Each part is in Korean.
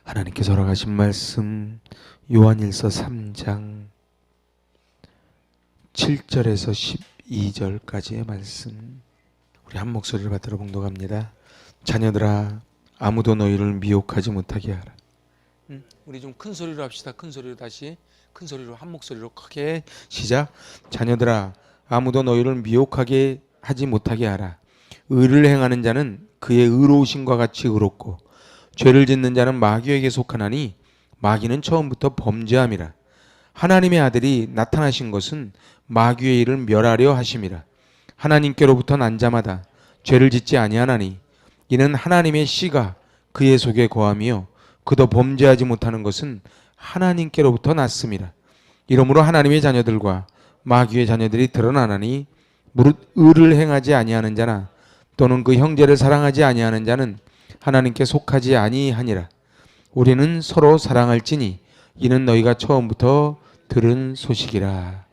하나님께서 허락하신 말씀 요한일서 3장 7절에서 12절까지의 말씀, 우리 한 목소리를 받들어 봉독합니다. 자녀들아, 아무도 너희를 미혹하지 못하게 하라. 우리 좀 큰 소리로 합시다. 큰 소리로, 다시 큰 소리로, 한 목소리로 크게 시작. 자녀들아, 아무도 너희를 미혹하게 하지 못하게 하라. 의를 행하는 자는 그의 의로우심과 같이 의롭고 죄를 짓는 자는 마귀에게 속하나니 마귀는 처음부터 범죄함이라. 하나님의 아들이 나타나신 것은 마귀의 일을 멸하려 하심이라. 하나님께로부터 난 자마다 죄를 짓지 아니하나니 이는 하나님의 씨가 그의 속에 거하며 그도 범죄하지 못하는 것은 하나님께로부터 났음이라. 이러므로 하나님의 자녀들과 마귀의 자녀들이 드러나나니 무릇 의를 행하지 아니하는 자나 또는 그 형제를 사랑하지 아니하는 자는 하나님께 속하지 아니하니라. 우리는 서로 사랑할지니 이는 너희가 처음부터 들은 소식이라.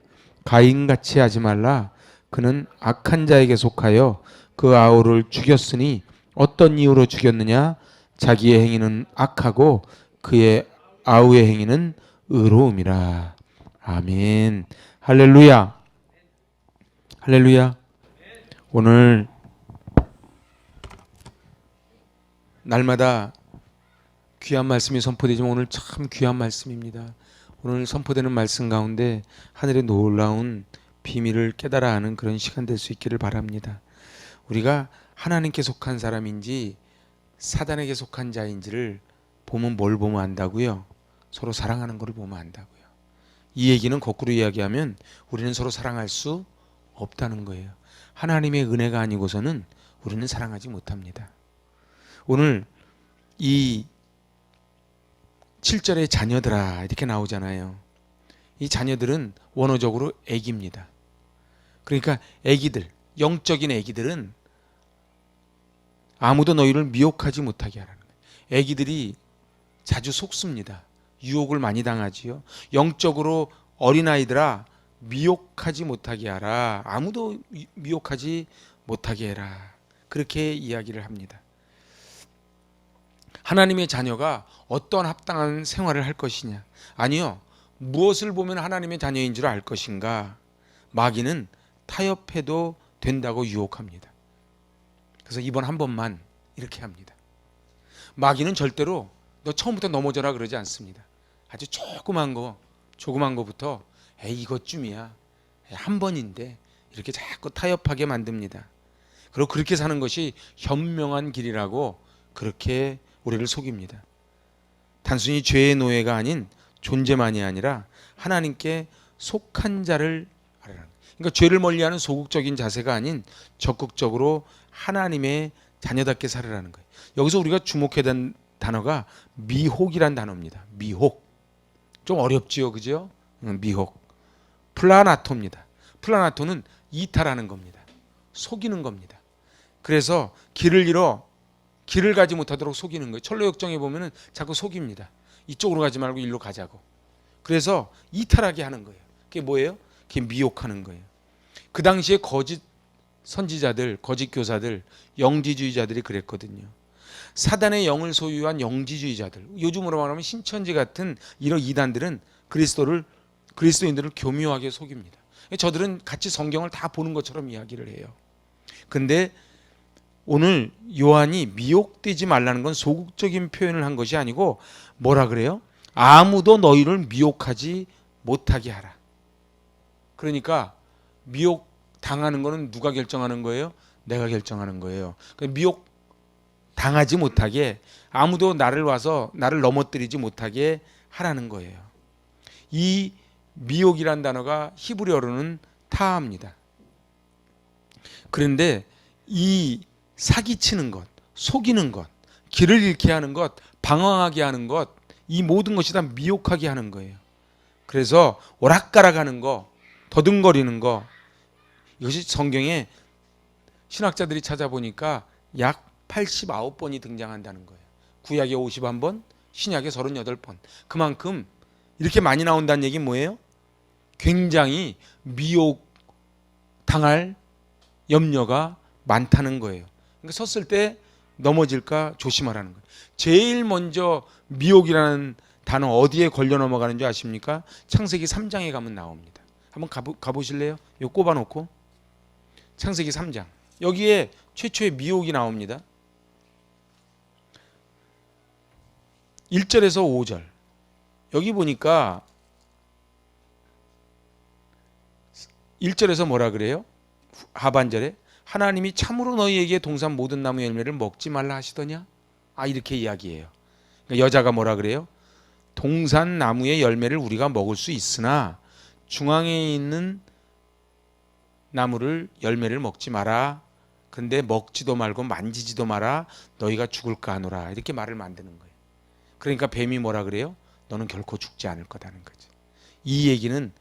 가인같이 하지 말라. 그는 악한 자에게 속하여 그 아우를 죽였으니 어떤 이유로 죽였느냐? 자기의 행위는 악하고 그의 아우의 행위는 의로움이라. 아멘. 할렐루야. 할렐루야. 오늘 날마다 귀한 말씀이 선포되지만 오늘 참 귀한 말씀입니다. 오늘 선포되는 말씀 가운데 하늘의 놀라운 비밀을 깨달아 아는 그런 시간 될 수 있기를 바랍니다. 우리가 하나님께 속한 사람인지 사단에게 속한 자인지를 보면 뭘 보면 안다고요? 서로 사랑하는 것을 보면 안다고요. 이 얘기는 거꾸로 이야기하면 우리는 서로 사랑할 수 없다는 거예요. 하나님의 은혜가 아니고서는 우리는 사랑하지 못합니다. 오늘 이 7절에 자녀들아 이렇게 나오잖아요. 이 자녀들은 원어적으로 애기입니다. 그러니까 애기들, 영적인 애기들은 아무도 너희를 미혹하지 못하게 하라는 거예요. 애기들이 자주 속습니다. 유혹을 많이 당하지요. 영적으로 어린아이들아, 미혹하지 못하게 하라. 아무도 미혹하지 못하게 해라. 그렇게 이야기를 합니다. 하나님의 자녀가 어떤 합당한 생활을 할 것이냐? 아니요. 무엇을 보면 하나님의 자녀인 줄 알 것인가? 마귀는 타협해도 된다고 유혹합니다. 그래서 이번 한 번만 이렇게 합니다. 마귀는 절대로 너 처음부터 넘어져라 그러지 않습니다. 아주 조그만 거부터 에이 이것쯤이야. 한 번인데 이렇게 자꾸 타협하게 만듭니다. 그리고 그렇게 사는 것이 현명한 길이라고 그렇게 우리를 속입니다. 단순히 죄의 노예가 아닌 존재만이 아니라 하나님께 속한 자를 알아라. 그러니까 죄를 멀리하는 소극적인 자세가 아닌 적극적으로 하나님의 자녀답게 살으라는 거예요. 여기서 우리가 주목해야 될 단어가 미혹이란 단어입니다. 미혹. 좀 어렵지요, 그죠? 미혹. 플라나토입니다. 플라나토는 이탈하는 겁니다. 속이는 겁니다. 그래서 길을 잃어 길을 가지 못하도록 속이는 거예요. 철로역정에 보면은 자꾸 속입니다. 이쪽으로 가지 말고 일로 가자고. 그래서 이탈하게 하는 거예요. 그게 뭐예요? 그게 미혹하는 거예요. 그 당시에 거짓 선지자들, 거짓 교사들, 영지주의자들이 그랬거든요. 사단의 영을 소유한 영지주의자들, 요즘으로 말하면 신천지 같은 이런 이단들은 그리스도인들을 교묘하게 속입니다. 저들은 같이 성경을 다 보는 것처럼 이야기를 해요. 근데 오늘 요한이 미혹되지 말라는 건 소극적인 표현을 한 것이 아니고 뭐라 그래요? 아무도 너희를 미혹하지 못하게 하라. 그러니까 미혹 당하는 거는 누가 결정하는 거예요? 내가 결정하는 거예요. 미혹 당하지 못하게, 아무도 나를 넘어뜨리지 못하게 하라는 거예요. 이 미혹이란 단어가 히브리어로는 타합니다. 그런데 이 사기치는 것, 속이는 것, 길을 잃게 하는 것, 방황하게 하는 것, 이 모든 것이 다 미혹하게 하는 거예요. 그래서 오락가락하는 거, 더듬거리는 거, 이것이 성경에 신학자들이 찾아보니까 약 89번이 등장한다는 거예요. 구약에 51번, 신약에 38번. 그만큼 이렇게 많이 나온다는 얘기는 뭐예요? 굉장히 미혹 당할 염려가 많다는 거예요. 그러니까 섰을 때 넘어질까 조심하라는 거예요. 제일 먼저 미혹이라는 단어 어디에 걸려 넘어가는 줄 아십니까? 창세기 3장에 가면 나옵니다. 한번 가보실래요? 이거 꼽아놓고 창세기 3장 여기에 최초의 미혹이 나옵니다. 1절에서 5절 여기 보니까 1절에서 뭐라 그래요? 하반절에 하나님이 참으로 너희에게 동산 모든 나무 열매를 먹지 말라 하시더냐? 이렇게 이야기해요. 그러니까 여자가 뭐라 그래요? 동산 나무의 열매를 우리가 먹을 수 있으나 중앙에 있는 나무를 열매를 먹지 마라. 근데 먹지도 말고 만지지도 마라. 너희가 죽을까 하노라. 이렇게 말을 만드는 거예요. 그러니까 뱀이 뭐라 그래요? 너는 결코 죽지 않을 거다는 거죠. 이 얘기는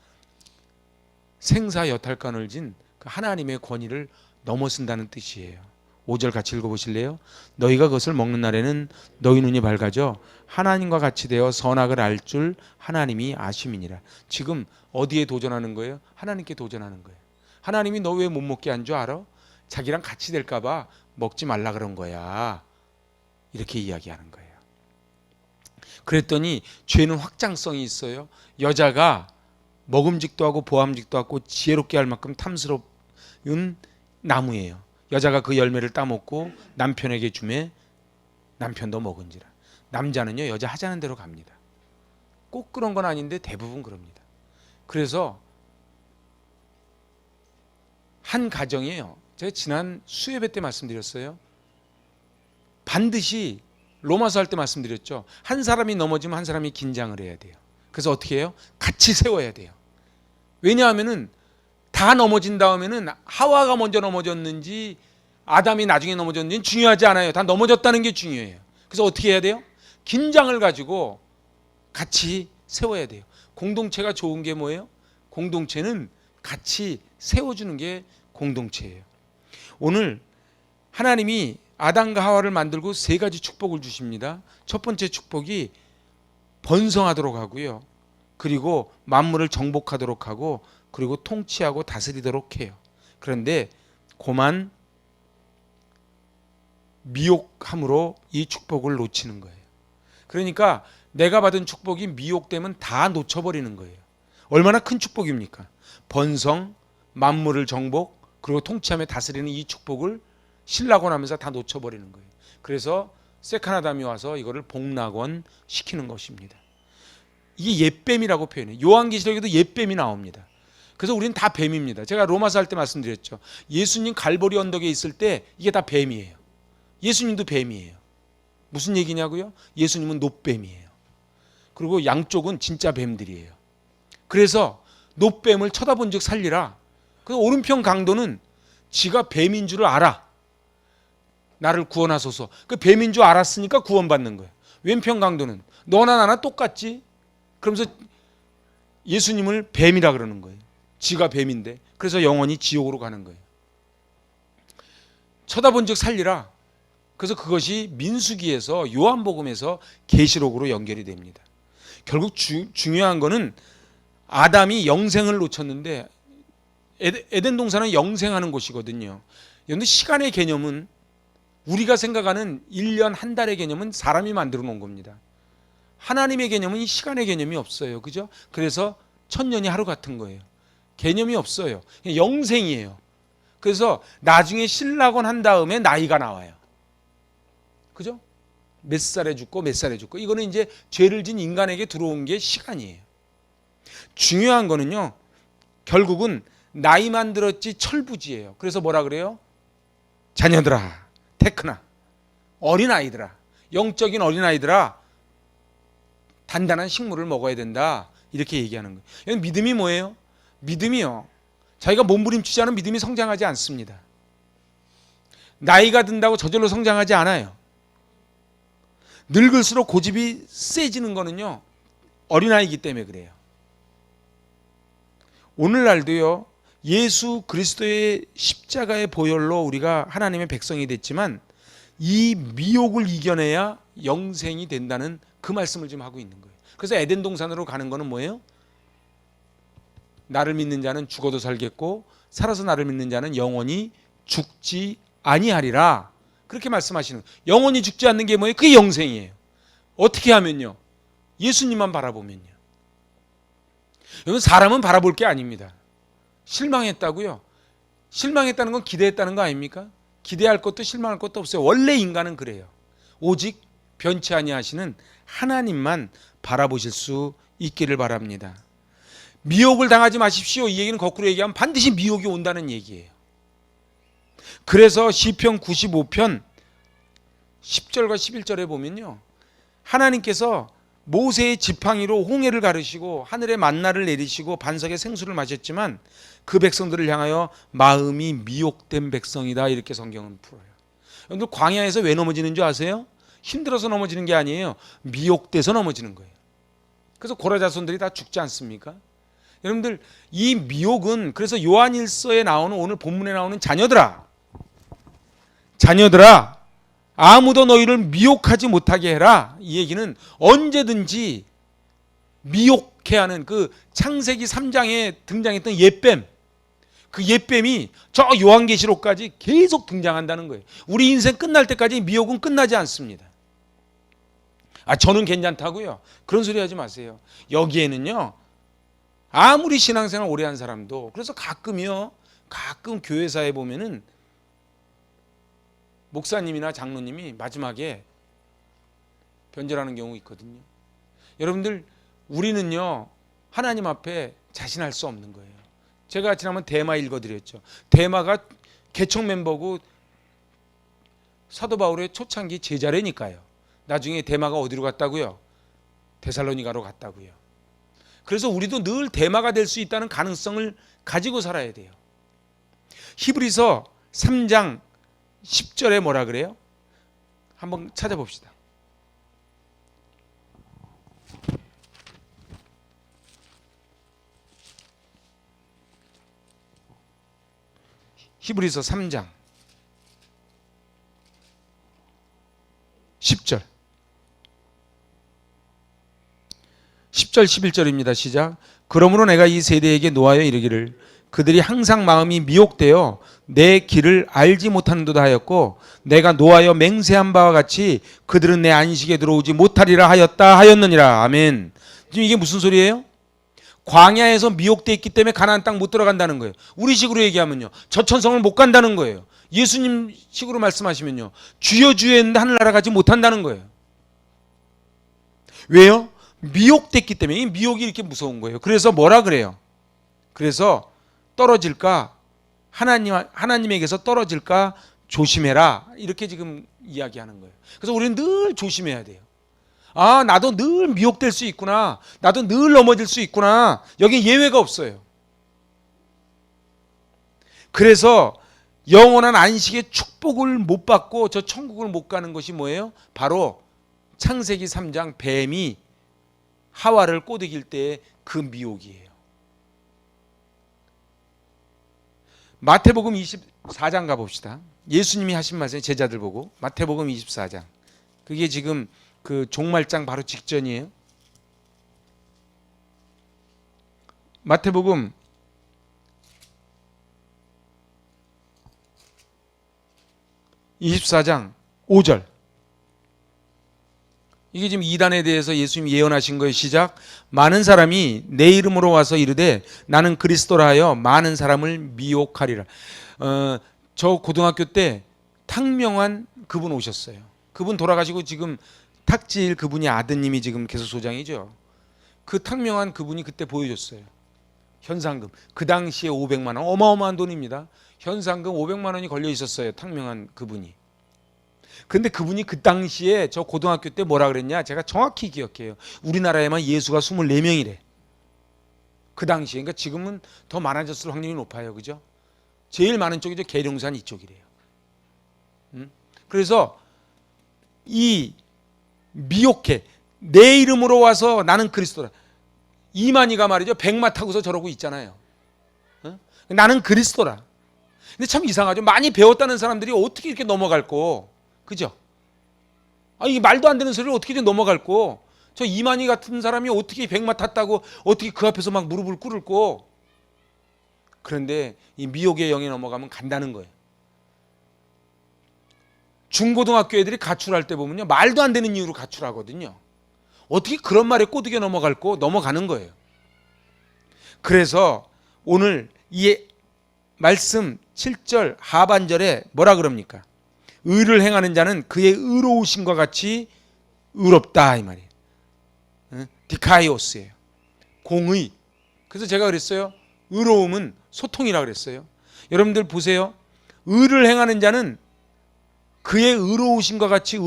생사 여탈간을 진 하나님의 권위를 넘어선다는 뜻이에요. 5절 같이 읽어보실래요? 너희가 그것을 먹는 날에는 너희 눈이 밝아져 하나님과 같이 되어 선악을 알 줄 하나님이 아심이니라. 지금 어디에 도전하는 거예요? 하나님께 도전하는 거예요. 하나님이 너 왜 못 먹게 한 줄 알아? 자기랑 같이 될까 봐 먹지 말라 그런 거야. 이렇게 이야기하는 거예요. 그랬더니 죄는 확장성이 있어요. 여자가 먹음직도 하고 보암직도 하고 지혜롭게 할 만큼 탐스러운 나무예요. 여자가 그 열매를 따먹고 남편에게 주매 남편도 먹은지라. 남자는요 여자 하자는 대로 갑니다. 꼭 그런 건 아닌데 대부분 그럽니다. 그래서 한 가정이에요. 제가 지난 수예배 때 말씀드렸어요. 반드시 로마서 할 때 말씀드렸죠. 한 사람이 넘어지면 한 사람이 긴장을 해야 돼요. 그래서 어떻게 해요? 같이 세워야 돼요. 왜냐하면은 다 넘어진 다음에는 하와가 먼저 넘어졌는지 아담이 나중에 넘어졌는지 중요하지 않아요. 다 넘어졌다는 게 중요해요. 그래서 어떻게 해야 돼요? 긴장을 가지고 같이 세워야 돼요. 공동체가 좋은 게 뭐예요? 공동체는 같이 세워주는 게 공동체예요. 오늘 하나님이 아담과 하와를 만들고 세 가지 축복을 주십니다. 첫 번째 축복이 번성하도록 하고요. 그리고 만물을 정복하도록 하고 그리고 통치하고 다스리도록 해요. 그런데 고만 미혹함으로 이 축복을 놓치는 거예요. 그러니까 내가 받은 축복이 미혹되면 다 놓쳐버리는 거예요. 얼마나 큰 축복입니까? 번성, 만물을 정복, 그리고 통치하며 다스리는 이 축복을 신라곤 하면서 다 놓쳐버리는 거예요. 그래서 세카나담이 와서 이거를 복락원 시키는 것입니다. 이게 옛뱀이라고 표현해요. 요한계시록에도 옛뱀이 나옵니다. 그래서 우리는 다 뱀입니다. 제가 로마서 할 때 말씀드렸죠. 예수님 갈보리 언덕에 있을 때 이게 다 뱀이에요. 예수님도 뱀이에요. 무슨 얘기냐고요? 예수님은 놋뱀이에요. 그리고 양쪽은 진짜 뱀들이에요. 그래서 놋뱀을 쳐다본 즉 살리라. 그 오른편 강도는 지가 뱀인 줄을 알아. 나를 구원하소서. 그 뱀인 줄 알았으니까 구원받는 거예요. 왼편 강도는 너나 나나 똑같지? 그러면서 예수님을 뱀이라 그러는 거예요. 지가 뱀인데. 그래서 영원히 지옥으로 가는 거예요. 쳐다본 즉 살리라. 그래서 그것이 민수기에서 요한복음에서 계시록으로 연결이 됩니다. 결국 중요한 거는 아담이 영생을 놓쳤는데 에덴 동산은 영생하는 곳이거든요. 그런데 시간의 개념은 우리가 생각하는 1년 한 달의 개념은 사람이 만들어 놓은 겁니다. 하나님의 개념은 이 시간의 개념이 없어요. 그죠? 그래서 1000년이 하루 같은 거예요. 개념이 없어요. 영생이에요. 그래서 나중에 신라곤 한 다음에 나이가 나와요. 그죠? 몇 살에 죽고 몇 살에 죽고. 이거는 이제 죄를 진 인간에게 들어온 게 시간이에요. 중요한 거는요. 결국은 나이만 들었지 철부지예요. 그래서 뭐라 그래요? 자녀들아, 테크나, 어린아이들아, 영적인 어린아이들아, 단단한 식물을 먹어야 된다. 이렇게 얘기하는 거예요. 믿음이 뭐예요? 믿음이요. 자기가 몸부림치지 않으면 믿음이 성장하지 않습니다. 나이가 든다고 저절로 성장하지 않아요. 늙을수록 고집이 세지는 거는요. 어린아이이기 때문에 그래요. 오늘날도요. 예수 그리스도의 십자가의 보혈로 우리가 하나님의 백성이 됐지만 이 미혹을 이겨내야 영생이 된다는 그 말씀을 지금 하고 있는 거예요. 그래서 에덴 동산으로 가는 거는 뭐예요? 나를 믿는 자는 죽어도 살겠고 살아서 나를 믿는 자는 영원히 죽지 아니하리라. 그렇게 말씀하시는 거예요. 영원히 죽지 않는 게 뭐예요? 그게 영생이에요. 어떻게 하면요? 예수님만 바라보면요. 여러분, 사람은 바라볼 게 아닙니다. 실망했다고요? 실망했다는 건 기대했다는 거 아닙니까? 기대할 것도 실망할 것도 없어요. 원래 인간은 그래요. 오직 변치 아니하시는 하나님만 바라보실 수 있기를 바랍니다. 미혹을 당하지 마십시오. 이 얘기는 거꾸로 얘기하면 반드시 미혹이 온다는 얘기예요. 그래서 시편 95편 10절과 11절에 보면요, 하나님께서 모세의 지팡이로 홍해를 가르시고 하늘에 만나를 내리시고 반석에 생수를 마셨지만 그 백성들을 향하여 마음이 미혹된 백성이다, 이렇게 성경은 풀어요. 여러분들, 광야에서 왜 넘어지는 줄 아세요? 힘들어서 넘어지는 게 아니에요. 미혹돼서 넘어지는 거예요. 그래서 고라 자손들이 다 죽지 않습니까? 여러분들, 이 미혹은, 그래서 요한일서에 나오는, 오늘 본문에 나오는 자녀들아 아무도 너희를 미혹하지 못하게 해라, 이 얘기는 언제든지 미혹해 하는 그 창세기 3장에 등장했던 옛뱀, 그 옛뱀이 저 요한계시록까지 계속 등장한다는 거예요. 우리 인생 끝날 때까지 미혹은 끝나지 않습니다. 저는 괜찮다고요? 그런 소리 하지 마세요. 여기에는요, 아무리 신앙생활 오래 한 사람도, 그래서 가끔 교회사에 보면은 목사님이나 장로님이 마지막에 변절하는 경우 있거든요. 여러분들, 우리는요, 하나님 앞에 자신할 수 없는 거예요. 제가 지난번 대마 읽어드렸죠. 대마가 개척 멤버고 사도 바울의 초창기 제자래니까요. 나중에 대마가 어디로 갔다고요? 데살로니가로 갔다고요. 그래서 우리도 늘 대마가 될 수 있다는 가능성을 가지고 살아야 돼요. 히브리서 3장 10절에 뭐라 그래요? 한번 찾아봅시다. 히브리서 3장 10절 11절입니다. 시작. 그러므로 내가 이 세대에게 노하여 이르기를 그들이 항상 마음이 미혹되어 내 길을 알지 못하는도다 하였고 내가 노하여 맹세한 바와 같이 그들은 내 안식에 들어오지 못하리라 하였느니라. 아멘. 지금 이게 무슨 소리예요? 광야에서 미혹되어 있기 때문에 가나안 땅 못 들어간다는 거예요. 우리 식으로 얘기하면요, 저천성을 못 간다는 거예요. 예수님 식으로 말씀하시면요, 주여 주여 했는데 하늘나라 가지 못한다는 거예요. 왜요? 미혹됐기 때문에. 이 미혹이 이렇게 무서운 거예요. 그래서 뭐라 그래요? 그래서 떨어질까, 하나님에게서 떨어질까 조심해라, 이렇게 지금 이야기하는 거예요. 그래서 우리는 늘 조심해야 돼요. 나도 늘 미혹될 수 있구나, 나도 늘 넘어질 수 있구나. 여기 예외가 없어요. 그래서 영원한 안식의 축복을 못 받고 저 천국을 못 가는 것이 뭐예요? 바로 창세기 3장 뱀이 하와를 꼬드길 때의 그 미혹이에요. 마태복음 24장 가봅시다. 예수님이 하신 말씀, 제자들 보고. 마태복음 24장. 그게 지금 그 종말장 바로 직전이에요. 마태복음 24장 5절. 이게 지금 이단에 대해서 예수님이 예언하신 거예요. 시작. 많은 사람이 내 이름으로 와서 이르되 나는 그리스도라 하여 많은 사람을 미혹하리라. 저 고등학교 때 탁명환 그분 오셨어요. 그분 돌아가시고 지금 탁지일 그분이 아드님이 지금 개소소장이죠. 그 탁명환 그분이 그때 보여줬어요. 현상금. 그 당시에 500만 원, 어마어마한 돈입니다. 현상금 500만 원이 걸려 있었어요. 탁명환 그분이. 근데 그분이 그 당시에 저 고등학교 때 뭐라 그랬냐, 제가 정확히 기억해요. 우리나라에만 예수가 24명이래. 그 당시에. 그러니까 지금은 더 많아졌을 확률이 높아요. 그죠? 제일 많은 쪽이 계룡산 이쪽이래요. 그래서 이 미혹해, 내 이름으로 와서 나는 그리스도라. 이만희가 말이죠, 백마 타고서 저러고 있잖아요. 나는 그리스도라. 근데 참 이상하죠. 많이 배웠다는 사람들이 어떻게 이렇게 넘어갈고, 그죠? 이게 말도 안 되는 소리를 어떻게 넘어갈고, 저 이만희 같은 사람이 어떻게 백마 탔다고 어떻게 그 앞에서 막 무릎을 꿇을고. 그런데 이 미혹의 영에 넘어가면 간다는 거예요. 중고등학교 애들이 가출할 때 보면요, 말도 안 되는 이유로 가출하거든요. 어떻게 그런 말에 꼬드겨 넘어가는 거예요. 그래서 오늘 이 말씀 7절 하반절에 뭐라 그럽니까? 의를 행하는 자는 그의 의로우심과 같이 의롭다, 이 말이에요. 디카이오스예요. 공의. 그래서 제가 그랬어요. 의로움은 소통이라 그랬어요. 여러분들 보세요. 의를 행하는 자는 그의 의로우심과 같이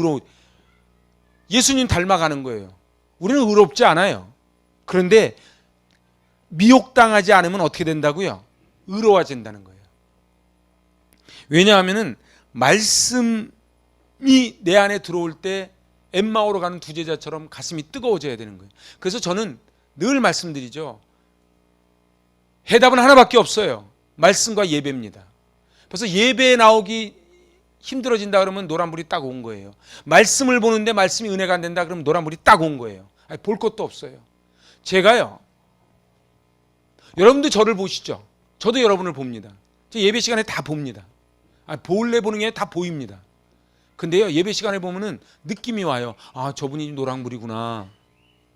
예수님 닮아가는 거예요. 우리는 의롭지 않아요. 그런데 미혹당하지 않으면 어떻게 된다고요? 의로워진다는 거예요. 왜냐하면은 말씀이 내 안에 들어올 때 엠마오로 가는 두 제자처럼 가슴이 뜨거워져야 되는 거예요. 그래서 저는 늘 말씀드리죠. 해답은 하나밖에 없어요. 말씀과 예배입니다. 그래서 예배에 나오기 힘들어진다 그러면 노란불이 딱 온 거예요. 말씀을 보는데 말씀이 은혜가 안 된다 그러면 노란불이 딱 온 거예요. 아니, 볼 것도 없어요. 제가요, 여러분도 저를 보시죠. 저도 여러분을 봅니다. 제 예배 시간에 다 봅니다. 볼래 보는 게 다 보입니다. 근데요, 예배 시간에 보면은 느낌이 와요. 아, 저분이 노란불이구나.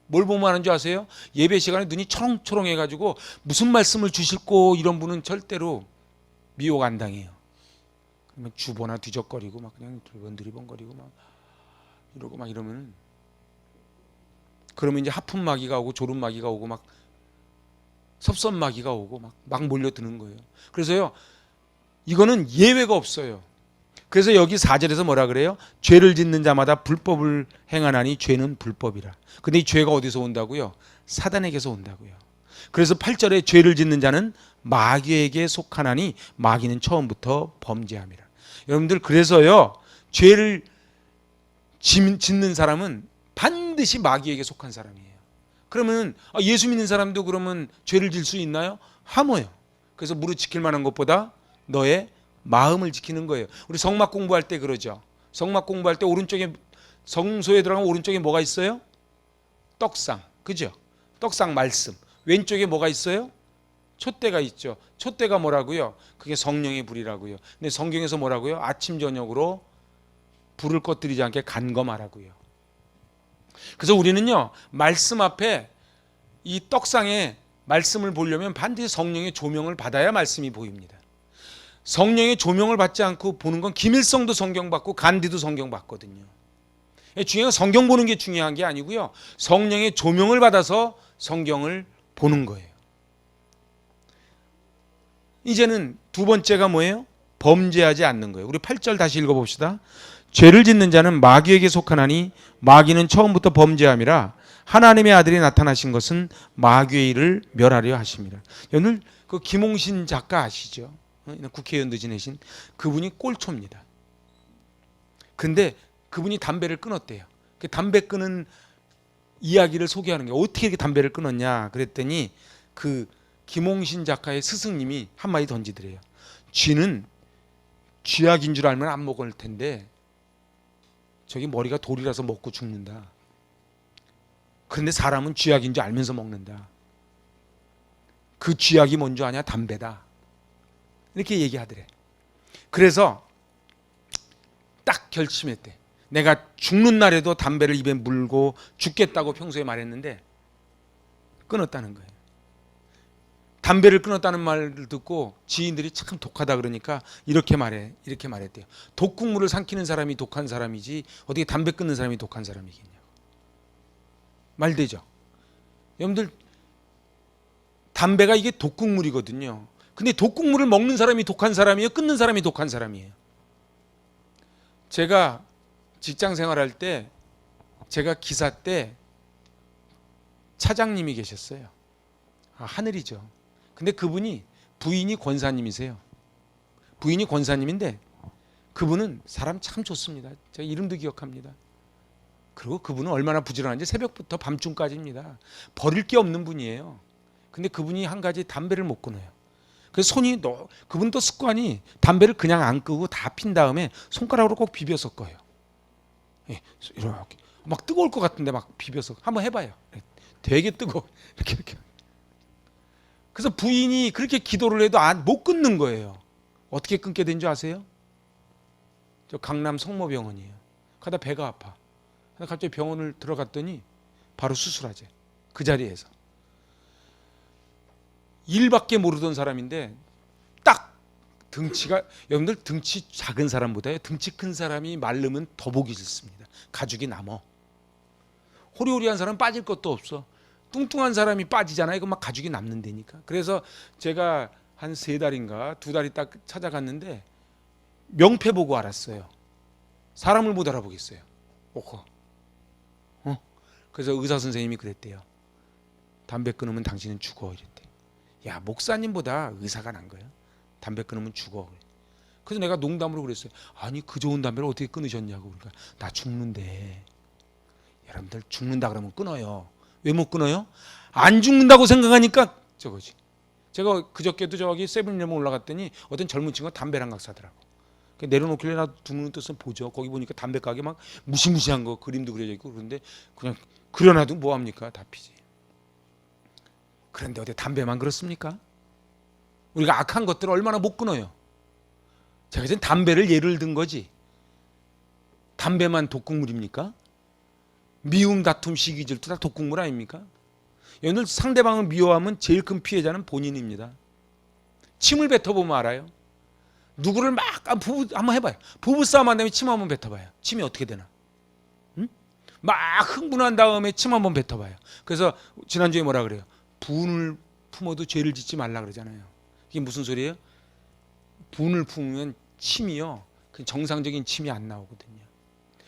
뭘 보면 하는 줄 아세요? 예배 시간에 눈이 초롱초롱 해가지고 무슨 말씀을 주실고 이런 분은 절대로 미혹 안 당해요. 그러면 주보나 뒤적거리고 막 그냥 드리번거리고 막 이러고 막 이러면, 그러면 이제 하품마귀가 오고 졸음마귀가 오고 막 섭섭마귀가 오고 막 몰려드는 거예요. 그래서요, 이거는 예외가 없어요. 그래서 여기 4절에서 뭐라 그래요? 죄를 짓는 자마다 불법을 행하나니 죄는 불법이라. 근데 이 죄가 어디서 온다고요? 사단에게서 온다고요. 그래서 8절에 죄를 짓는 자는 마귀에게 속하나니 마귀는 처음부터 범죄함이라. 여러분들, 그래서요, 죄를 짓는 사람은 반드시 마귀에게 속한 사람이에요. 그러면 예수 믿는 사람도 그러면 죄를 질 수 있나요? 하모요. 그래서 무릇 지킬 만한 것보다 너의 마음을 지키는 거예요. 우리 성막 공부할 때 그러죠. 성막 공부할 때 오른쪽에, 성소에 들어가면 오른쪽에 뭐가 있어요? 떡상, 그죠? 떡상 말씀. 왼쪽에 뭐가 있어요? 촛대가 있죠. 촛대가 뭐라고요? 그게 성령의 불이라고요. 근데 성경에서 뭐라고요? 아침 저녁으로 불을 꺼뜨리지 않게 간검하라고요. 그래서 우리는요, 말씀 앞에 이 떡상에 말씀을 보려면 반드시 성령의 조명을 받아야 말씀이 보입니다. 성령의 조명을 받지 않고 보는 건, 김일성도 성경 받고 간디도 성경 받거든요. 중요한 건 성경 보는 게 중요한 게 아니고요, 성령의 조명을 받아서 성경을 보는 거예요. 이제는 두 번째가 뭐예요? 범죄하지 않는 거예요. 우리 8절 다시 읽어봅시다. 죄를 짓는 자는 마귀에게 속하나니 마귀는 처음부터 범죄함이라. 하나님의 아들이 나타나신 것은 마귀의 일을 멸하려 하심이라. 오늘 그 김홍신 작가 아시죠? 국회의원도 지내신 그분이 꼴초입니다. 근데 그분이 담배를 끊었대요. 그 담배 끊은 이야기를 소개하는 게, 어떻게 이렇게 담배를 끊었냐 그랬더니 그 김홍신 작가의 스승님이 한마디 던지더래요. 쥐는 쥐약인 줄 알면 안 먹을 텐데 저기 머리가 돌이라서 먹고 죽는다. 그런데 사람은 쥐약인 줄 알면서 먹는다. 그 쥐약이 뭔지 아냐? 담배다. 이렇게 얘기하더래. 그래서 딱 결심했대. 내가 죽는 날에도 담배를 입에 물고 죽겠다고 평소에 말했는데 끊었다는 거예요. 담배를 끊었다는 말을 듣고 지인들이 참 독하다 그러니까 이렇게 말했대요. 독국물을 삼키는 사람이 독한 사람이지 어떻게 담배 끊는 사람이 독한 사람이겠냐고. 말되죠. 여러분들, 담배가 이게 독국물이거든요. 근데 독국물을 먹는 사람이 독한 사람이에요? 끊는 사람이 독한 사람이에요? 제가 직장 생활할 때, 제가 기사 때 차장님이 계셨어요. 하늘이죠. 근데 그분이 부인이 권사님이세요. 부인이 권사님인데 그분은 사람 참 좋습니다. 제가 이름도 기억합니다. 그리고 그분은 얼마나 부지런한지 새벽부터 밤중까지입니다. 버릴 게 없는 분이에요. 근데 그분이 한 가지 담배를 못 끊어요. 그래서 그분도 습관이 담배를 그냥 안 끄고 다 핀 다음에 손가락으로 꼭 비벼서 꺼요. 이렇게 막 뜨거울 것 같은데 막 비벼서 한번 해봐요. 되게 뜨거워. 이렇게. 그래서 부인이 그렇게 기도를 해도 못 끊는 거예요. 어떻게 끊게 된 줄 아세요? 저 강남 성모병원이에요. 가다 배가 아파. 갑자기 병원을 들어갔더니 바로 수술하재. 그 자리에서. 일밖에 모르던 사람인데 딱 등치가, 여러분들 등치 작은 사람보다요 등치 큰 사람이 마르면 더 보기 싫습니다. 가죽이 남어. 호리호리한 사람은 빠질 것도 없어. 뚱뚱한 사람이 빠지잖아요. 이거 막 가죽이 남는다니까. 그래서 제가 한 3달인가 2달이 딱 찾아갔는데 명패 보고 알았어요. 사람을 못 알아보겠어요. 오호. 그래서 의사 선생님이 그랬대요. 담배 끊으면 당신은 죽어 이랬대. 야, 목사님보다 의사가 난 거야. 담배 끊으면 죽어. 그래서 내가 농담으로 그랬어요. 아니 그 좋은 담배를 어떻게 끊으셨냐고. 그러니까 나 죽는데. 여러분들 죽는다 그러면 끊어요. 왜 못 끊어요? 안 죽는다고 생각하니까 저거지. 제가 그저께도 저기 세븐일레븐 올라갔더니 어떤 젊은 친구가 담배를 한 각 사더라고. 내려놓길래 나도 두 눈 뜨서 보죠. 거기 보니까 담배 가게 막 무시무시한 거 그림도 그려져 있고 그런데 그냥 그려놔도 뭐합니까? 다 피지. 그런데 어디 담배만 그렇습니까? 우리가 악한 것들을 얼마나 못 끊어요. 제가 이제 담배를 예를 든 거지. 담배만 독극물입니까? 미움, 다툼, 시기, 질투 다 독극물 아닙니까? 여러분들 상대방을 미워하면 제일 큰 피해자는 본인입니다. 침을 뱉어보면 알아요. 누구를 막 한번 해봐요. 부부싸움 한 다음에 침 한번 뱉어봐요. 침이 어떻게 되나? 응? 막 흥분한 다음에 침 한번 뱉어봐요. 그래서 지난주에 뭐라 그래요? 분을 품어도 죄를 짓지 말라 그러잖아요. 이게 무슨 소리예요? 분을 품으면 침이요, 그 정상적인 침이 안 나오거든요.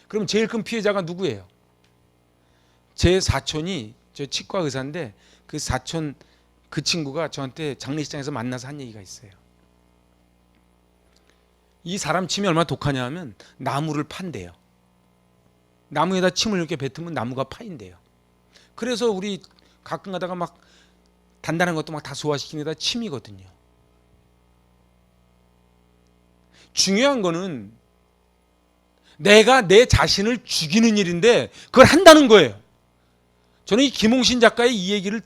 그럼 제일 큰 피해자가 누구예요? 제 사촌이 저 치과 의사인데 그 사촌 그 친구가 저한테 장례식장에서 만나서 한 얘기가 있어요. 이 사람 침이 얼마나 독하냐 하면 나무를 판대요. 나무에다 침을 이렇게 뱉으면 나무가 파인대요. 그래서 우리 가끔 가다가 막 단단한 것도 막 다 소화시키는 데다 침이거든요. 중요한 거는 내가 내 자신을 죽이는 일인데 그걸 한다는 거예요. 저는 이 김홍신 작가의 이 얘기를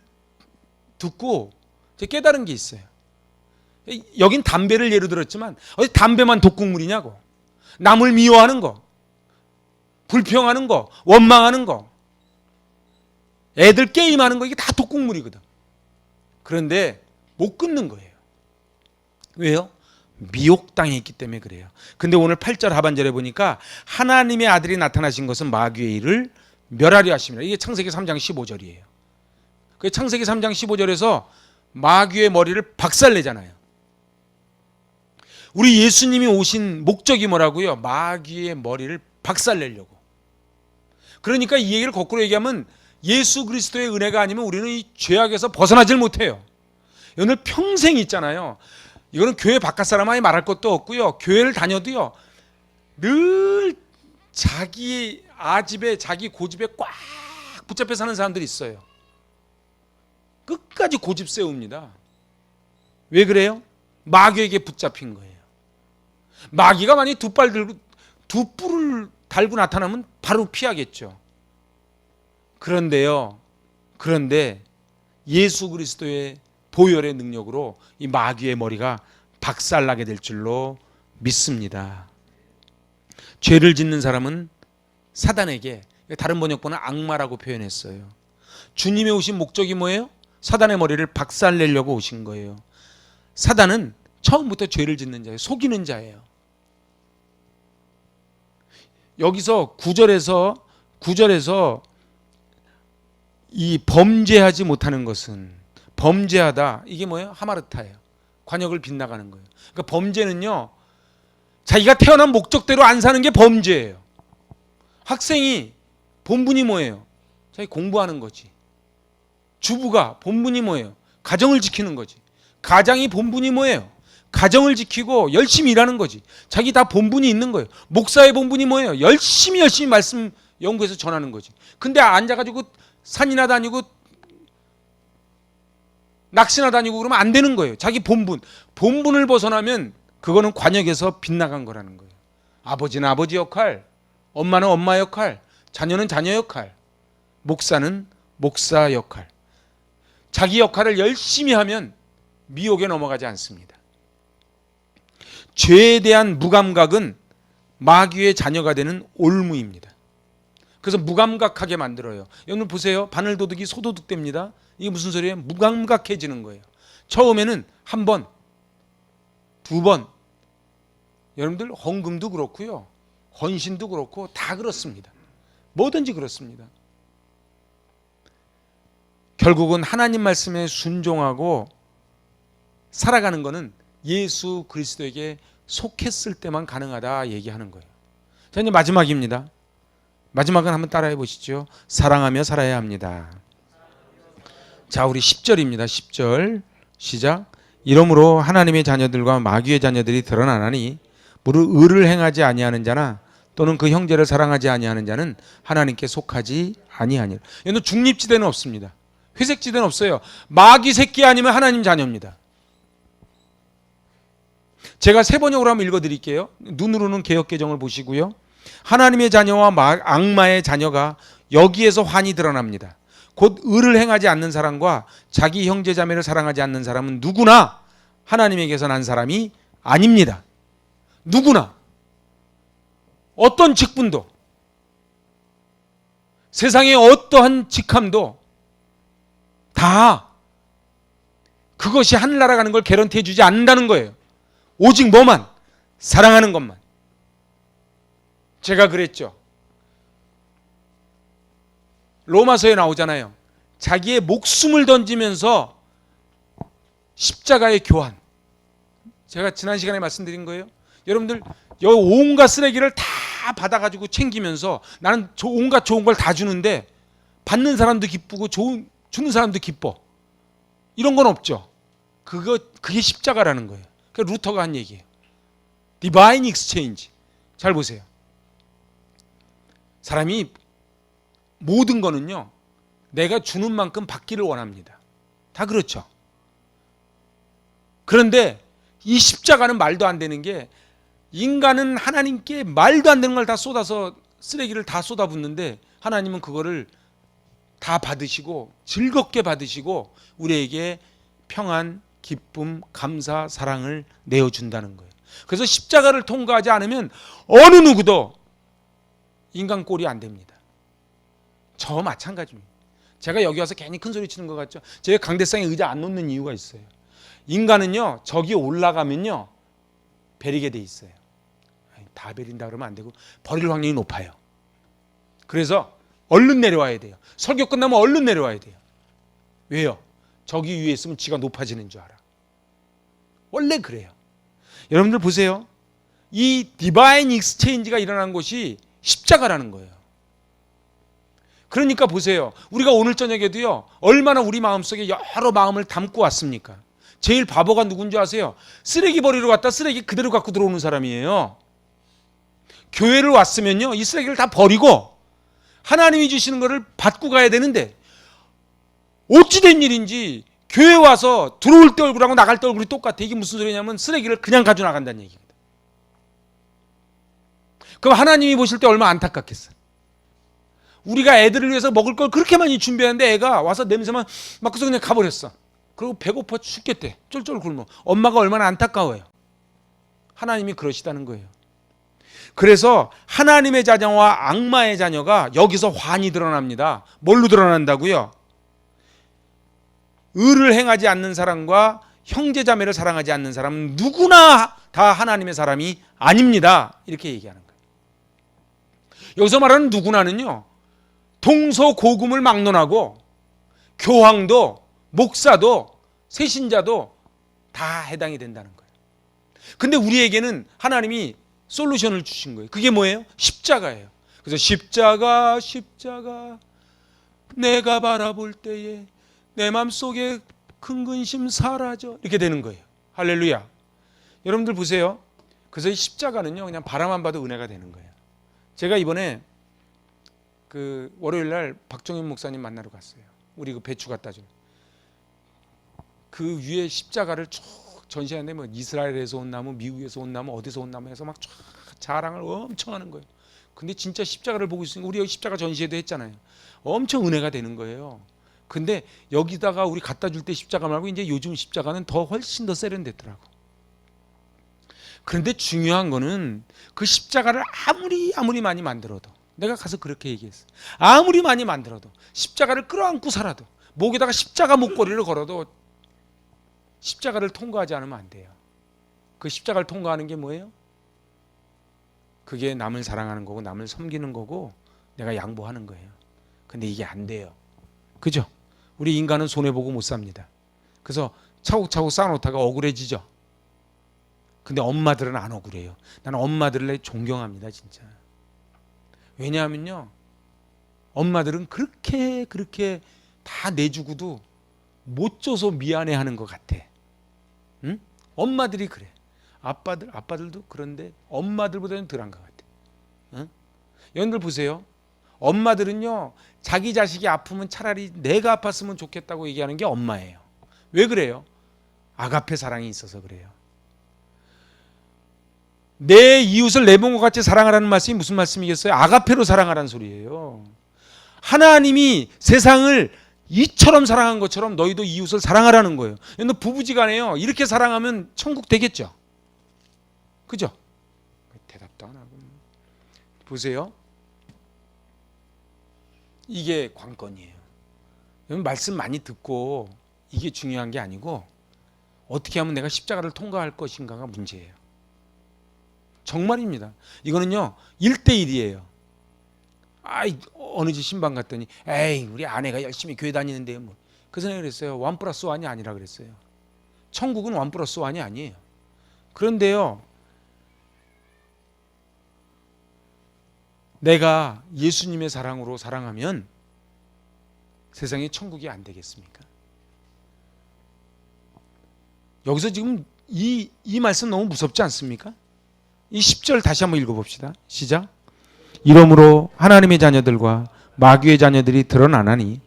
듣고 깨달은 게 있어요. 여긴 담배를 예로 들었지만 어디 담배만 독극물이냐고. 남을 미워하는 거, 불평하는 거, 원망하는 거, 애들 게임하는 거, 이게 다 독극물이거든. 그런데 못 끊는 거예요. 왜요? 미혹당해 있기 때문에 그래요. 근데 오늘 8절 하반절에 보니까 하나님의 아들이 나타나신 것은 마귀의 일을 멸하려 하심이라. 이게 창세기 3장 15절이에요. 그 창세기 3장 15절에서 마귀의 머리를 박살내잖아요. 우리 예수님이 오신 목적이 뭐라고요? 마귀의 머리를 박살내려고. 그러니까 이 얘기를 거꾸로 얘기하면 예수 그리스도의 은혜가 아니면 우리는 이 죄악에서 벗어나질 못해요. 오늘 평생 있잖아요. 이거는 교회 바깥 사람이 말할 것도 없고요. 교회를 다녀도요, 늘 자기 아집에, 자기 고집에 꽉 붙잡혀 사는 사람들이 있어요. 끝까지 고집 세웁니다. 왜 그래요? 마귀에게 붙잡힌 거예요. 마귀가 만약에 두 뿔을 달고 나타나면 바로 피하겠죠. 그런데 예수 그리스도의 보혈의 능력으로 이 마귀의 머리가 박살나게 될 줄로 믿습니다. 죄를 짓는 사람은 사단에게, 다른 번역본은 악마라고 표현했어요. 주님이 오신 목적이 뭐예요? 사단의 머리를 박살내려고 오신 거예요. 사단은 처음부터 죄를 짓는 자예요. 속이는 자예요. 여기서 9절에서 이 범죄하지 못하는 것은, 범죄하다, 이게 뭐예요? 하마르타예요. 관역을 빗나가는 거예요. 그러니까 범죄는요, 자기가 태어난 목적대로 안 사는 게 범죄예요. 학생이 본분이 뭐예요? 자기 공부하는 거지. 주부가 본분이 뭐예요? 가정을 지키는 거지. 가장이 본분이 뭐예요? 가정을 지키고 열심히 일하는 거지. 자기 다 본분이 있는 거예요. 목사의 본분이 뭐예요? 열심히 말씀 연구해서 전하는 거지. 근데 앉아가지고 산이나 다니고 낚시나 다니고 그러면 안 되는 거예요. 자기 본분을 벗어나면 그거는 관역에서 빗나간 거라는 거예요. 아버지는 아버지 역할, 엄마는 엄마 역할, 자녀는 자녀 역할, 목사는 목사 역할. 자기 역할을 열심히 하면 미혹에 넘어가지 않습니다. 죄에 대한 무감각은 마귀의 자녀가 되는 올무입니다. 그래서 무감각하게 만들어요. 여러분 보세요. 바늘도둑이 소도둑 됩니다. 이게 무슨 소리예요? 무감각해지는 거예요. 처음에는 한 번, 두 번. 여러분들 헌금도 그렇고요. 헌신도 그렇고 다 그렇습니다. 뭐든지 그렇습니다. 결국은 하나님 말씀에 순종하고 살아가는 것은 예수 그리스도에게 속했을 때만 가능하다 얘기하는 거예요. 자, 이제 마지막입니다. 마지막은 한번 따라해 보시죠. 사랑하며 살아야 합니다. 자, 우리 10절입니다. 10절 시작. 이러므로 하나님의 자녀들과 마귀의 자녀들이 드러나나니 무릇 의를 행하지 아니하는 자나 또는 그 형제를 사랑하지 아니하는 자는 하나님께 속하지 아니하니라. 얘는 중립지대는 없습니다. 회색지대는 없어요. 마귀 새끼 아니면 하나님 자녀입니다. 제가 세 번역으로 한번 읽어드릴게요. 눈으로는 개역개정을 보시고요. 하나님의 자녀와 악마의 자녀가 여기에서 환히 드러납니다. 곧 의를 행하지 않는 사람과 자기 형제 자매를 사랑하지 않는 사람은 누구나 하나님에게서 난 사람이 아닙니다. 누구나. 어떤 직분도, 세상의 어떠한 직함도 다 그것이 하늘나라 가는 걸 개런티해 주지 않는다는 거예요. 오직 뭐만? 사랑하는 것만. 제가 그랬죠. 로마서에 나오잖아요. 자기의 목숨을 던지면서 십자가의 교환. 제가 지난 시간에 말씀드린 거예요. 여러분들 여기 온갖 쓰레기를 다 받아가지고 챙기면서 나는 온갖 좋은 걸 다 주는데 받는 사람도 기쁘고 주는 사람도 기뻐. 이런 건 없죠. 그게 십자가라는 거예요. 그 루터가 한 얘기예요. Divine Exchange. 잘 보세요. 사람이 모든 거는요, 내가 주는 만큼 받기를 원합니다. 다 그렇죠. 그런데 이 십자가는 말도 안 되는 게, 인간은 하나님께 말도 안 되는 걸 다 쏟아서 쓰레기를 다 쏟아붓는데 하나님은 그거를 다 받으시고 즐겁게 받으시고 우리에게 평안, 기쁨, 감사, 사랑을 내어준다는 거예요. 그래서 십자가를 통과하지 않으면 어느 누구도 인간 꼴이 안 됩니다. 저 마찬가지입니다. 제가 여기 와서 괜히 큰 소리 치는 것 같죠? 제가 강대상에 의자 안 놓는 이유가 있어요. 인간은요, 저기 올라가면요 베리게 돼 있어요. 다 베린다 그러면 안 되고 버릴 확률이 높아요. 그래서 얼른 내려와야 돼요. 설교 끝나면 얼른 내려와야 돼요. 왜요? 저기 위에 있으면 지가 높아지는 줄 알아. 원래 그래요. 여러분들 보세요. 이 디바인 익스체인지가 일어난 곳이 십자가라는 거예요. 그러니까 보세요. 우리가 오늘 저녁에도요, 얼마나 우리 마음속에 여러 마음을 담고 왔습니까? 제일 바보가 누군지 아세요? 쓰레기 버리러 갔다 쓰레기 그대로 갖고 들어오는 사람이에요. 교회를 왔으면요, 이 쓰레기를 다 버리고 하나님이 주시는 것을 받고 가야 되는데 어찌 된 일인지 교회 와서 들어올 때 얼굴하고 나갈 때 얼굴이 똑같아. 이게 무슨 소리냐면 쓰레기를 그냥 가지고 나간다는 얘기입니다. 그럼 하나님이 보실 때 얼마나 안타깝겠어요. 우리가 애들을 위해서 먹을 걸 그렇게 많이 준비하는데 애가 와서 냄새만 맡고서 그냥 가버렸어. 그리고 배고파 죽겠대. 쫄쫄 굶어. 엄마가 얼마나 안타까워요. 하나님이 그러시다는 거예요. 그래서 하나님의 자녀와 악마의 자녀가 여기서 환히 드러납니다. 뭘로 드러난다고요? 의를 행하지 않는 사람과 형제자매를 사랑하지 않는 사람은 누구나 다 하나님의 사람이 아닙니다. 이렇게 얘기하는 거예요. 여기서 말하는 누구나는요, 동서고금을 막론하고 교황도 목사도 세신자도 다 해당이 된다는 거예요. 근데 우리에게는 하나님이 솔루션을 주신 거예요. 그게 뭐예요? 십자가예요. 그래서 십자가 내가 바라볼 때에 내 마음속에 큰 근심 사라져, 이렇게 되는 거예요. 할렐루야. 여러분들 보세요. 그래서 이 십자가는요, 그냥 바라만 봐도 은혜가 되는 거예요. 제가 이번에 그 월요일 날 박종인 목사님 만나러 갔어요. 우리 그 배추 갖다 준. 그 위에 십자가를 쭉 전시하는데 뭐 이스라엘에서 온 나무, 미국에서 온 나무, 어디서 온 나무 해서 막 쫙 자랑을 엄청 하는 거예요. 근데 진짜 십자가를 보고 있으니까, 우리 여기 십자가 전시회도 했잖아요. 엄청 은혜가 되는 거예요. 근데 여기다가 우리 갖다 줄 때 십자가 말고 이제 요즘 십자가는 더 훨씬 더 세련됐더라고. 그런데 중요한 거는 그 십자가를 아무리 많이 만들어도, 내가 가서 그렇게 얘기했어. 아무리 많이 만들어도, 십자가를 끌어안고 살아도, 목에다가 십자가 목걸이를 걸어도 십자가를 통과하지 않으면 안 돼요. 그 십자가를 통과하는 게 뭐예요? 그게 남을 사랑하는 거고 남을 섬기는 거고 내가 양보하는 거예요. 근데 이게 안 돼요. 그죠? 우리 인간은 손해보고 못 삽니다. 그래서 차곡차곡 쌓아놓다가 억울해지죠. 근데 엄마들은 안 억울해요. 나는 엄마들을 존경합니다, 진짜. 왜냐하면요, 엄마들은 그렇게 다 내주고도 못 줘서 미안해하는 것 같아. 응? 엄마들이 그래. 아빠들도 그런데 엄마들보다는 덜한 것 같아. 응? 여러분들 보세요. 엄마들은요, 자기 자식이 아프면 차라리 내가 아팠으면 좋겠다고 얘기하는 게 엄마예요. 왜 그래요? 아가페 사랑이 있어서 그래요. 내 이웃을 내 몸과 같이 사랑하라는 말씀이 무슨 말씀이겠어요? 아가페로 사랑하라는 소리예요. 하나님이 세상을 이처럼 사랑한 것처럼 너희도 이웃을 사랑하라는 거예요. 너 부부지간에요, 이렇게 사랑하면 천국 되겠죠? 그죠? 대답도 안 하고. 보세요. 이게 관건이에요. 여러분 말씀 많이 듣고 이게 중요한 게 아니고 어떻게 하면 내가 십자가를 통과할 것인가가 문제예요. 정말입니다. 이거는요 1대1이에요. 어느 집 신방 갔더니 에이 우리 아내가 열심히 교회 다니는데요. 뭐. 그 생각을 했어요. 1+1이 아니라 그랬어요. 천국은 1+1이 아니에요. 그런데요 내가 예수님의 사랑으로 사랑하면 세상에 천국이 안 되겠습니까? 여기서 지금 이 말씀 너무 무섭지 않습니까? 이 10절 다시 한번 읽어봅시다. 시작. 이러므로 하나님의 자녀들과 마귀의 자녀들이 드러나나니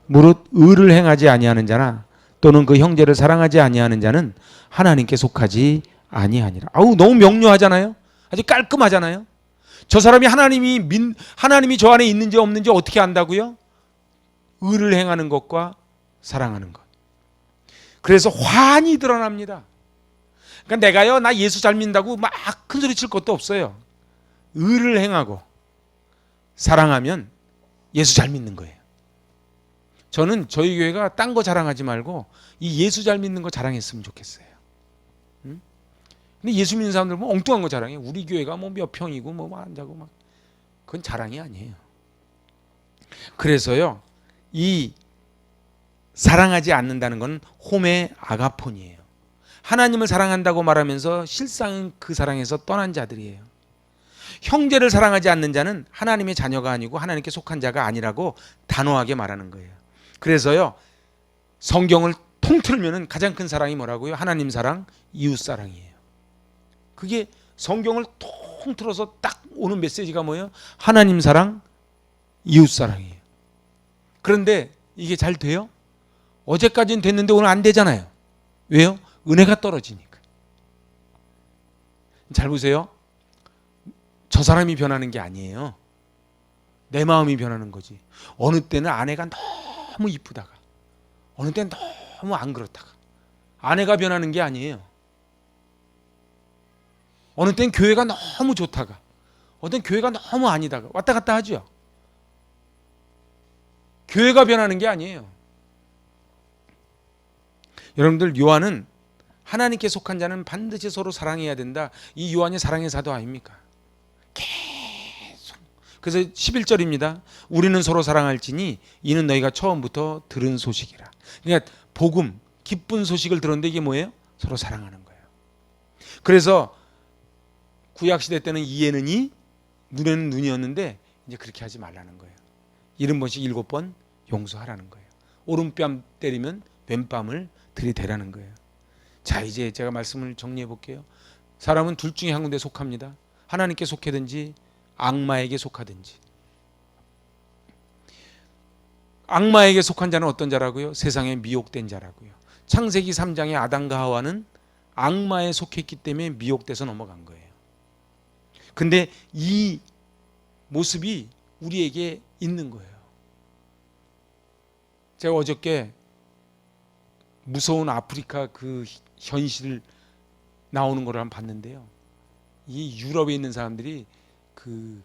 무릇 의를 행하지 아니하는 자나 또는 그 형제를 사랑하지 아니하는 자는 하나님께 속하지 아니하니라. 아우 너무 명료하잖아요. 아주 깔끔하잖아요. 저 사람이 하나님이 저 안에 있는지 없는지 어떻게 안다고요? 의를 행하는 것과 사랑하는 것. 그래서 환히 드러납니다. 그러니까 내가요 나 예수 잘 믿는다고 막 큰소리 칠 것도 없어요. 의를 행하고 사랑하면 예수 잘 믿는 거예요. 저는 저희 교회가 딴 거 자랑하지 말고 이 예수 잘 믿는 거 자랑했으면 좋겠어요. 응? 근데 예수 믿는 사람들 뭐 엉뚱한 거 자랑해. 우리 교회가 뭐 몇 평이고 뭐 앉아고 막 그건 자랑이 아니에요. 그래서요 이 사랑하지 않는다는 건 홈의 아가폰이에요. 하나님을 사랑한다고 말하면서 실상은 그 사랑에서 떠난 자들이에요. 형제를 사랑하지 않는 자는 하나님의 자녀가 아니고 하나님께 속한 자가 아니라고 단호하게 말하는 거예요. 그래서요 성경을 통틀면 가장 큰 사랑이 뭐라고요? 하나님 사랑, 이웃 사랑이에요. 그게 성경을 통틀어서 딱 오는 메시지가 뭐예요? 하나님 사랑, 이웃 사랑이에요. 그런데 이게 잘 돼요? 어제까지는 됐는데 오늘 안 되잖아요. 왜요? 은혜가 떨어지니까. 잘 보세요. 저 사람이 변하는 게 아니에요. 내 마음이 변하는 거지. 어느 때는 아내가 너무 이쁘다가 어느 때는 너무 안 그렇다가 아내가 변하는 게 아니에요. 어느 때는 교회가 너무 좋다가 어느 때는 교회가 너무 아니다가 왔다 갔다 하죠. 교회가 변하는 게 아니에요. 여러분들 요한은 하나님께 속한 자는 반드시 서로 사랑해야 된다. 이 요한이 사랑의 사도 아닙니까? 계속. 그래서 11절입니다. 우리는 서로 사랑할지니 이는 너희가 처음부터 들은 소식이라. 그러니까 복음, 기쁜 소식을 들었는데 이게 뭐예요? 서로 사랑하는 거예요. 그래서 구약시대 때는 이에는 이, 눈에는 눈이었는데 이제 그렇게 하지 말라는 거예요. 70번씩 7번 용서하라는 거예요. 오른뺨 때리면 왼뺨을 들이대라는 거예요. 자 이제 제가 말씀을 정리해 볼게요. 사람은 둘 중에 한 군데 속합니다. 하나님께 속하든지 악마에게 속하든지. 악마에게 속한 자는 어떤 자라고요? 세상에 미혹된 자라고요. 창세기 3장의 아담과 하와는 악마에 속했기 때문에 미혹돼서 넘어간 거예요. 근데 이 모습이 우리에게 있는 거예요. 제가 어저께 무서운 아프리카 그 현실을 나오는 걸 한번 봤는데요. 이 유럽에 있는 사람들이 그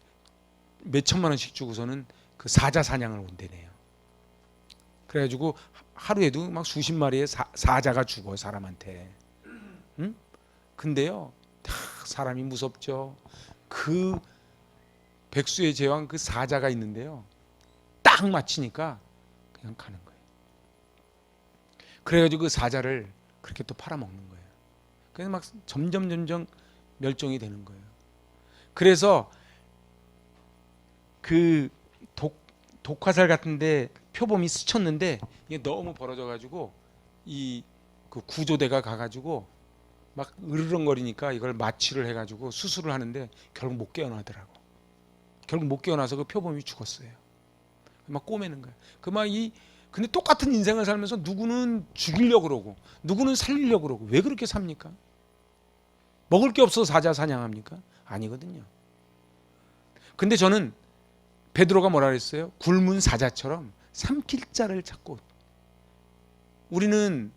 몇 천만 원씩 주고서는 그 사자 사냥을 온대네요. 그래가지고 하루에도 막 수십 마리의 사자가 죽어 사람한테. 응? 근데요, 사람이 무섭죠. 그 백수의 제왕 그 사자가 있는데요, 딱 맞히니까 그냥 가는 거예요. 그래가지고 그 사자를 그렇게 또 팔아먹는 거예요. 그래서 막 점점 멸종이 되는 거예요. 그래서 그 독화살 같은데 표범이 스쳤는데 이게 너무 벌어져가지고 이 그 구조대가 가가지고 막 으르렁거리니까 이걸 마취를 해가지고 수술을 하는데 결국 못 깨어나더라고. 결국 못 깨어나서 그 표범이 죽었어요. 막 꼬매는 거야. 근데 똑같은 인생을 살면서 누구는 죽이려고 그러고 누구는 살리려고 그러고 왜 그렇게 삽니까? 먹을 게 없어서 사자 사냥합니까? 아니거든요. 근데 저는 베드로가 뭐라 그랬어요? 굶은 사자처럼 삼킬 자를 찾고. 우리는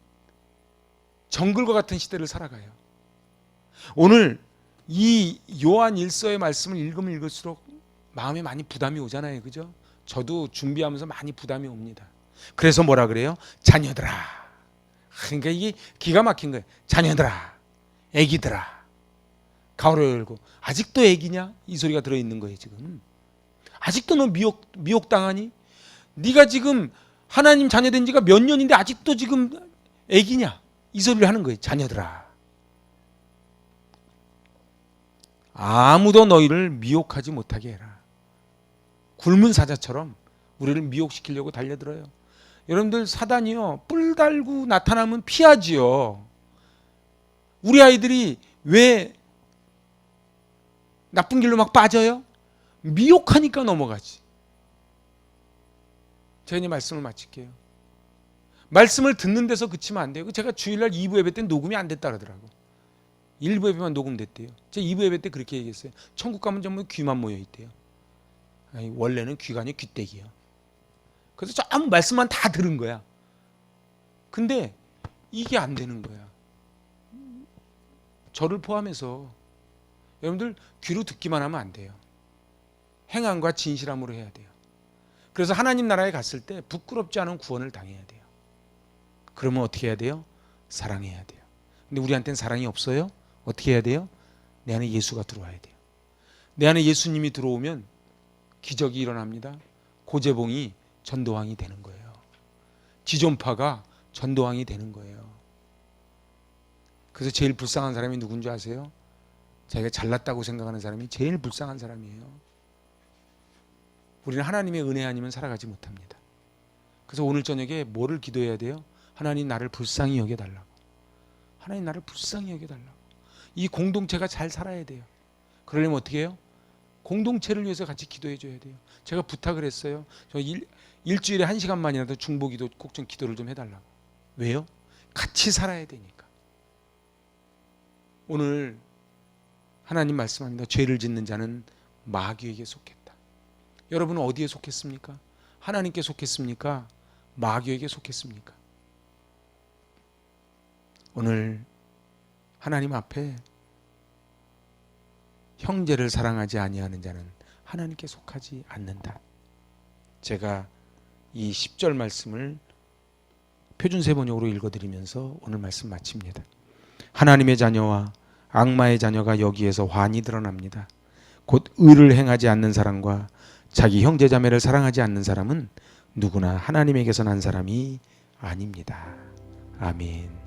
정글과 같은 시대를 살아가요. 오늘 이 요한 1서의 말씀을 읽으면 읽을수록 마음에 많이 부담이 오잖아요. 그죠? 저도 준비하면서 많이 부담이 옵니다. 그래서 뭐라 그래요? 자녀들아. 그러니까 이게 기가 막힌 거예요. 자녀들아, 애기들아. 가오를 열고 아직도 애기냐? 이 소리가 들어있는 거예요. 지금 아직도 너 미혹당하니? 네가 지금 하나님 자녀된 지가 몇 년인데 아직도 지금 애기냐? 이 소리를 하는 거예요. 자녀들아, 아무도 너희를 미혹하지 못하게 해라. 굶은 사자처럼 우리를 미혹시키려고 달려들어요. 여러분들, 사단이요, 뿔 달고 나타나면 피하지요. 우리 아이들이 왜 나쁜 길로 막 빠져요? 미혹하니까 넘어가지. 제가 이제 말씀을 마칠게요. 말씀을 듣는 데서 그치면 안 돼요. 제가 주일날 2부 예배 때 녹음이 안 됐다 그러더라고. 1부 예배만 녹음됐대요. 제가 2부 예배 때 그렇게 얘기했어요. 천국 가면 전부 귀만 모여 있대요. 아니, 원래는 귀가 아니라 귀때기야. 그래서 전부 말씀만 다 들은 거야. 근데 이게 안 되는 거야. 저를 포함해서 여러분들 귀로 듣기만 하면 안 돼요. 행함과 진실함으로 해야 돼요. 그래서 하나님 나라에 갔을 때 부끄럽지 않은 구원을 당해야 돼요. 그러면 어떻게 해야 돼요? 사랑해야 돼요. 근데 우리한테는 사랑이 없어요? 어떻게 해야 돼요? 내 안에 예수가 들어와야 돼요. 내 안에 예수님이 들어오면 기적이 일어납니다. 고재봉이 전도왕이 되는 거예요. 지존파가 전도왕이 되는 거예요. 그래서 제일 불쌍한 사람이 누군지 아세요? 자기가 잘났다고 생각하는 사람이 제일 불쌍한 사람이에요. 우리는 하나님의 은혜 아니면 살아가지 못합니다. 그래서 오늘 저녁에 뭐를 기도해야 돼요? 하나님 나를 불쌍히 여겨달라고. 하나님 나를 불쌍히 여겨달라고. 이 공동체가 잘 살아야 돼요. 그러려면 어떻게 해요? 공동체를 위해서 같이 기도해 줘야 돼요. 제가 부탁을 했어요. 저 일주일에 1시간만이라도 중보기도 꼭 좀 기도를 좀 해달라고. 왜요? 같이 살아야 되니까. 오늘 하나님 말씀합니다. 죄를 짓는 자는 마귀에게 속했다. 여러분은 어디에 속했습니까? 하나님께 속했습니까? 마귀에게 속했습니까? 오늘 하나님 앞에 형제를 사랑하지 아니하는 자는 하나님께 속하지 않는다. 제가 이 10절 말씀을 표준세 번역으로 읽어드리면서 오늘 말씀 마칩니다. 하나님의 자녀와 악마의 자녀가 여기에서 환히 드러납니다. 곧 의를 행하지 않는 사람과 자기 형제 자매를 사랑하지 않는 사람은 누구나 하나님에게서 난 사람이 아닙니다. 아멘.